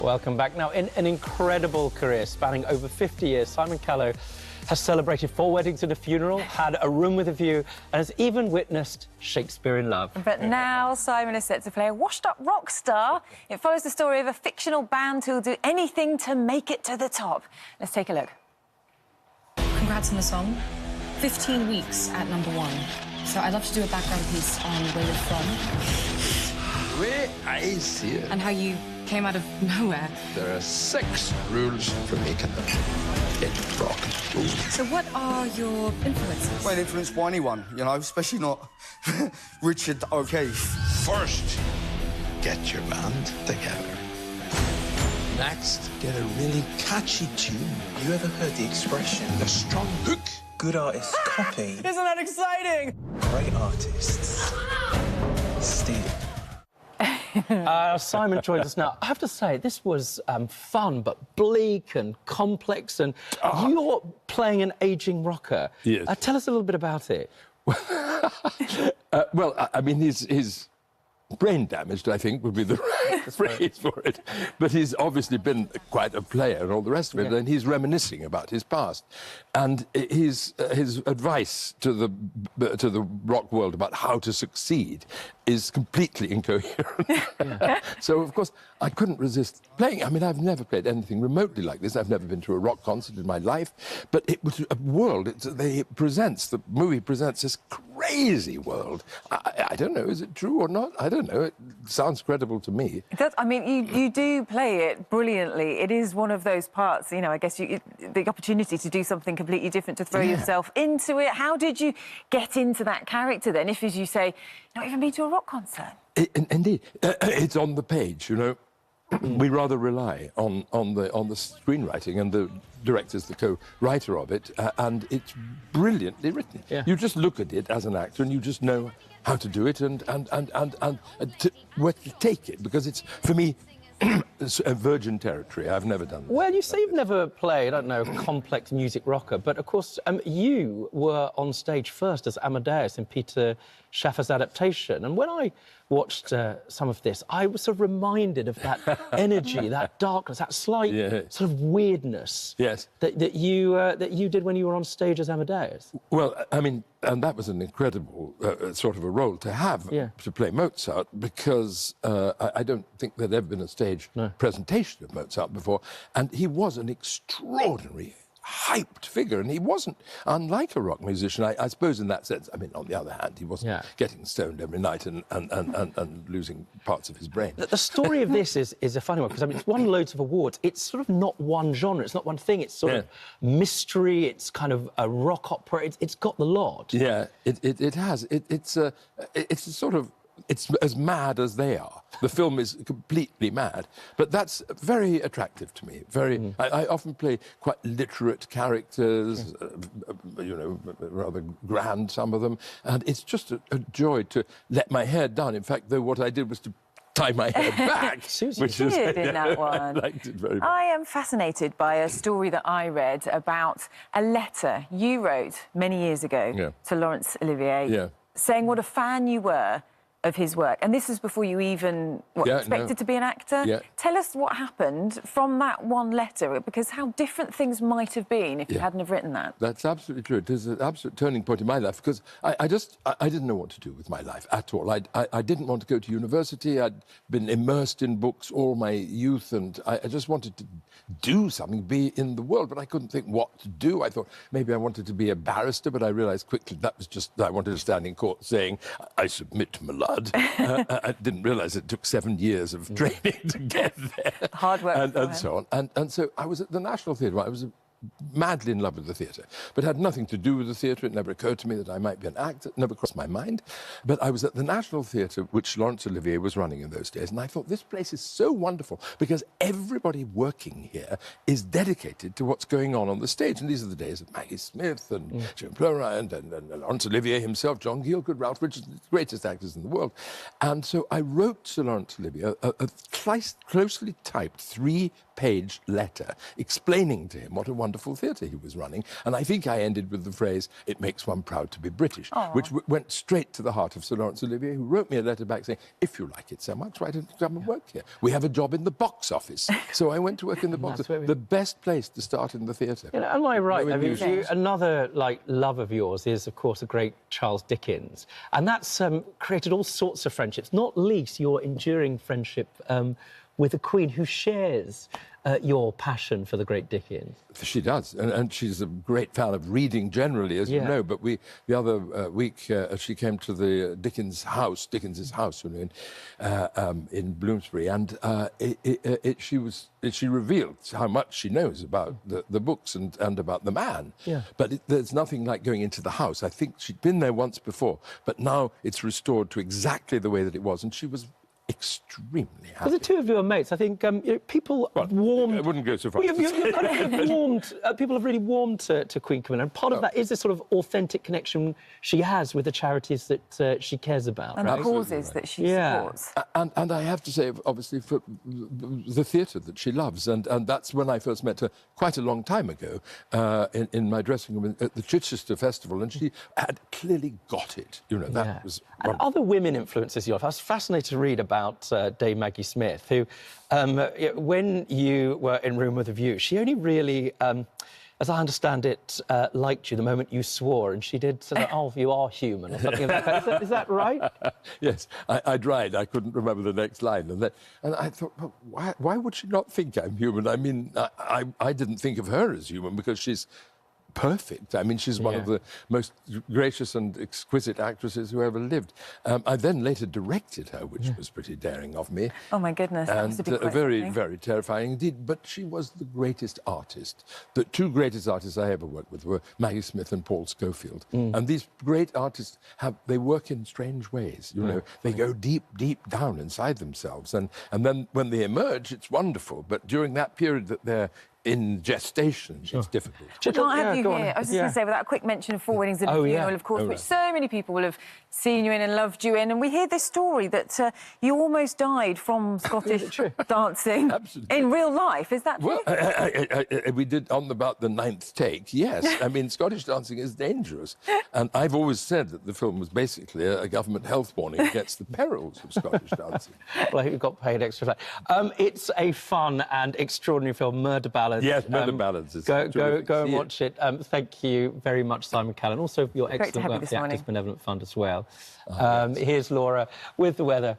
Welcome back. Now, in an incredible career spanning over 50 years, Simon Callow has celebrated 4 weddings and a funeral, had a room with a view, and has even witnessed Shakespeare in Love. But now Simon is set to play a washed-up rock star. It follows the story of a fictional band who'll do anything to make it to the top. Let's take a look. Congrats on the song. 15 weeks at #1. So I'd love to do a background piece on where you're from. Where I see it. And how you came out of nowhere. There are 6 rules for making it rock. So what are your influences? Well, influenced by anyone, you know, especially not Richard O'Keefe. First, get your band together. Next, get a really catchy tune. You ever heard the expression, A strong hook. good artists copy, Isn't that exciting? great artists steal? Simon joins us now. I have to say, this was fun, but bleak and complex, and you're playing an ageing rocker. Yes. Tell us a little bit about it. Well, I mean, he's brain damaged, I think, would be the right phrase for it. But he's obviously been quite a player and all the rest of it, and he's reminiscing about his past. And his advice to the rock world about how to succeed is completely incoherent. So, of course, I couldn't resist playing. I mean, I've never played anything remotely like this. I've never been to a rock concert in my life. But it was a world. The movie presents this crazy world. I don't know, is it true or not? I don't know. It sounds credible to me. It does. I mean, you do play it brilliantly. It is one of those parts, you know, I guess the opportunity to do something completely different, to throw yourself into it. How did you get into that character then, if, as you say, not even been to a rock concert? Indeed. It's on the page, you know. We rather rely on the screenwriting, and the director's the co-writer of it, and it's brilliantly written. Yeah. You just look at it as an actor, and you just know how to do it and where to take it, because it's, for me, it's a virgin territory. I've never done that. Well, you say you've never played, I don't know, complex music rocker, but of course you were on stage first as Amadeus in Peter Schaffer's adaptation. And when I watched some of this, I was sort of reminded of that energy, that darkness, that slight sort of weirdness that you did when you were on stage as Amadeus. Well, I mean, and that was an incredible sort of a role to have, to play Mozart, because I don't think there'd ever been a stage presentation of Mozart before, and he was an extraordinary, hyped figure, and he wasn't unlike a rock musician, I suppose, in that sense. I mean, on the other hand, he wasn't getting stoned every night and losing parts of his brain. The story of this is a funny one, because I mean, it's won loads of awards. It's sort of not one genre, it's not one thing, it's sort of mystery, it's kind of a rock opera, it's got the lot. Yeah, it has. It's a sort of, it's as mad as they are. The film is completely mad, but that's very attractive to me. Very. I often play quite literate characters, you know, rather grand, some of them, and it's just a joy to let my hair down. In fact, though, what I did was to tie my hair back. Which is in that one. I liked it very much. I am fascinated by a story that I read about a letter you wrote many years ago to Laurence Olivier, saying what a fan you were of his work. And this is before you even expected to be an actor. Tell us what happened from that one letter, because how different things might have been if you hadn't have written that. That's absolutely true. It is an absolute turning point in my life, because I didn't know what to do with my life at all. I didn't want to go to university. I'd been immersed in books all my youth, and I just wanted to do something, be in the world, but I couldn't think what to do. I thought maybe I wanted to be a barrister, but I realised quickly that was just, I wanted to stand in court saying, I submit to my lord. I didn't realise it took 7 years of training to get there. Hard work. And so on. And so I was at the National Theatre. I was madly in love with the theatre, but had nothing to do with the theatre. It never occurred to me that I might be an actor. It never crossed my mind. But I was at the National Theatre, which Laurence Olivier was running in those days, and I thought, this place is so wonderful, because everybody working here is dedicated to what's going on the stage. And these are the days of Maggie Smith and Jim Plowright and Laurence Olivier himself, John Gielgud, Ralph Richards, the greatest actors in the world. And so I wrote to Laurence Olivier a closely typed 3-page letter explaining to him what a wonderful wonderful theatre he was running. And I think I ended with the phrase, "It makes one proud to be British," which went straight to the heart of Sir Laurence Olivier, who wrote me a letter back saying, "If you like it so much, why don't you come and work here? We have a job in the box office." So I went to work in the box office. The best place to start in the theatre. You know, am I right? I mean, another love of yours is, of course, the great Charles Dickens, and that's created all sorts of friendships. Not least your enduring friendship with the Queen, who shares your passion for the great Dickens. She does, and she's a great fan of reading generally, as you know. But the other week, she came to the Dickens's house, you know, in Bloomsbury, and she revealed how much she knows about the books and about the man. Yeah. But there's nothing like going into the house. I think she'd been there once before, but now it's restored to exactly the way that it was, and she was extremely happy. Well, the two of you are mates. I think people have warmed... I wouldn't go so far. People have really warmed to Queen Camilla, and part of that is this sort of authentic connection she has with the charities that she cares about. And the causes that she supports. And I have to say, obviously, for the theatre that she loves, and that's when I first met her quite a long time ago in my dressing room at the Chichester Festival, and she had clearly got it. You know, that was... And other women influences you. I was fascinated to read about Dame Maggie Smith, who, when you were in Room with a View, she only really, as I understand it, liked you the moment you swore, and she did sort of, "Oh, you are human," or something like that. Is that right? Yes, I tried. I couldn't remember the next line. And I thought, well, why would she not think I'm human? I mean, I didn't think of her as human because she's perfect. I mean, she's one of the most gracious and exquisite actresses who ever lived. I then later directed her, which was pretty daring of me. Oh, my goodness. That was a big very, very terrifying indeed. But she was the greatest artist. The two greatest artists I ever worked with were Maggie Smith and Paul Schofield. And these great artists, they work in strange ways. You know, they go deep, deep down inside themselves. And then when they emerge, it's wonderful. But during that period that they're in gestation, it's difficult. I can't have you here. I was just going to say, without a quick mention of Four Weddings and a Funeral, of course, which so many people will have seen you in and loved you in. And we hear this story that you almost died from Scottish dancing in real life. Is that true? Well, we did on about the 9th take, yes. I mean, Scottish dancing is dangerous. And I've always said that the film was basically a government health warning against the perils of Scottish dancing. Well, I hope you got paid extra for that. It's a fun and extraordinary film, Murder Ballads. Yes, Murder Ballads. Go and watch it. Thank you very much, Simon Callow, and also your excellent work for the Actors Benevolent Fund as well. Here's Laura with the weather